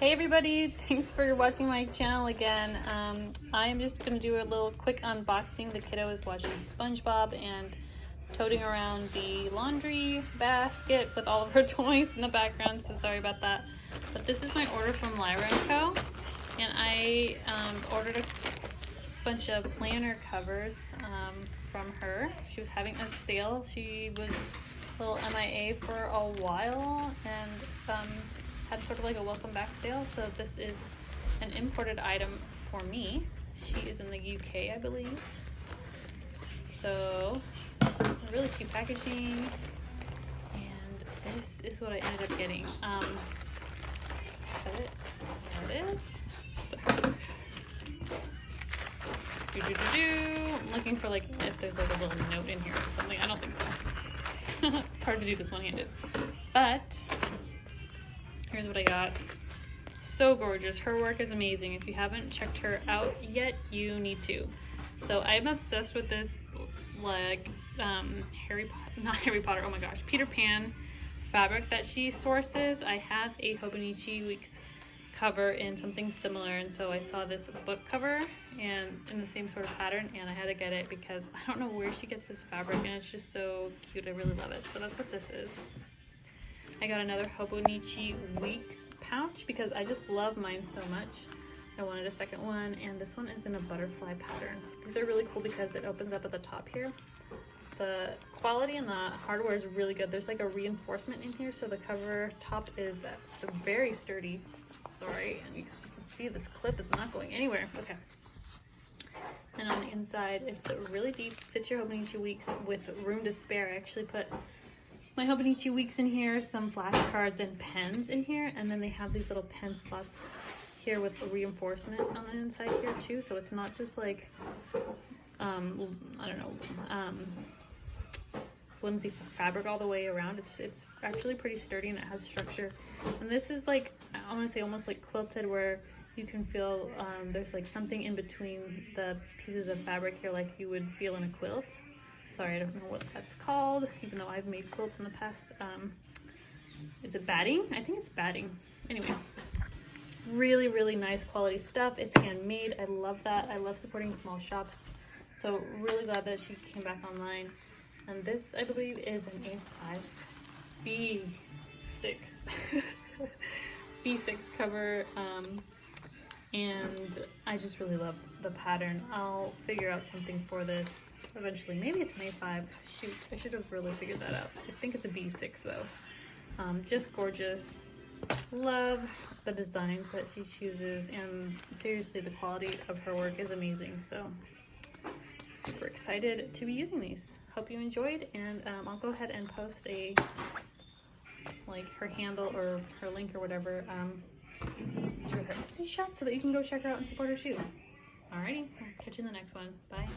Hey everybody, thanks for watching my channel again. I am just going to do a little quick unboxing. The kiddo is watching SpongeBob and toting around the laundry basket with all of her toys in the background, so sorry about that. But this is my order from Lyra & Co. And I ordered a bunch of planner covers from her. She was having a sale. She was a little MIA for a while and had sort of like a welcome back sale. So this is an imported item for me. She is in the UK, I believe. So really cute packaging, and this is what I ended up getting. Is that it? Is that it? Sorry. I'm looking for like if there's like a little note in here or something. I don't think so. It's hard to do this one-handed, but here's what I got. So gorgeous. Her work is amazing. If you haven't checked her out yet, you need to. So I'm obsessed with this, like not Harry Potter, oh my gosh, Peter Pan fabric that she sources. I have a Hobonichi Weeks cover in something similar, and so I saw this book cover and in the same sort of pattern, and I had to get it because I don't know where she gets this fabric, and it's just so cute. I really love it. So that's what this is. I got another Hobonichi Weeks pouch because I just love mine so much. I wanted a second one, and this one is in a butterfly pattern. These are really cool because it opens up at the top here. The quality and the hardware is really good. There's like a reinforcement in here, so the cover top is so very sturdy. Sorry, and you can see this clip is not going anywhere. Okay. And on the inside, it's really deep. Fits your Hobonichi Weeks with room to spare. I actually put my Hobonichi Weeks in here, some flashcards and pens in here, and then they have these little pen slots here with reinforcement on the inside here too, so it's not just like I don't know, flimsy fabric all the way around. It's actually pretty sturdy, and it has structure. And this is like, I want to say almost like quilted, where you can feel there's like something in between the pieces of fabric here like you would feel in a quilt. Sorry, I don't know what that's called, even though I've made quilts in the past. Is it batting? I think it's batting. Anyway, really, really nice quality stuff. It's handmade. I love that. I love supporting small shops. So really glad that she came back online. And this, I believe, is an A5 B6 B6 cover. And I just really love the pattern. I'll figure out something for this eventually. Maybe it's an A5. Shoot, I should have really figured that out. I think it's a B6 though. Just gorgeous. Love the designs that she chooses, and seriously, the quality of her work is amazing. So super excited to be using these. Hope you enjoyed, and I'll go ahead and post a her handle or her link or whatever to her Etsy shop so that you can go check her out and support her too. Alrighty, I'll catch you in the next one. Bye.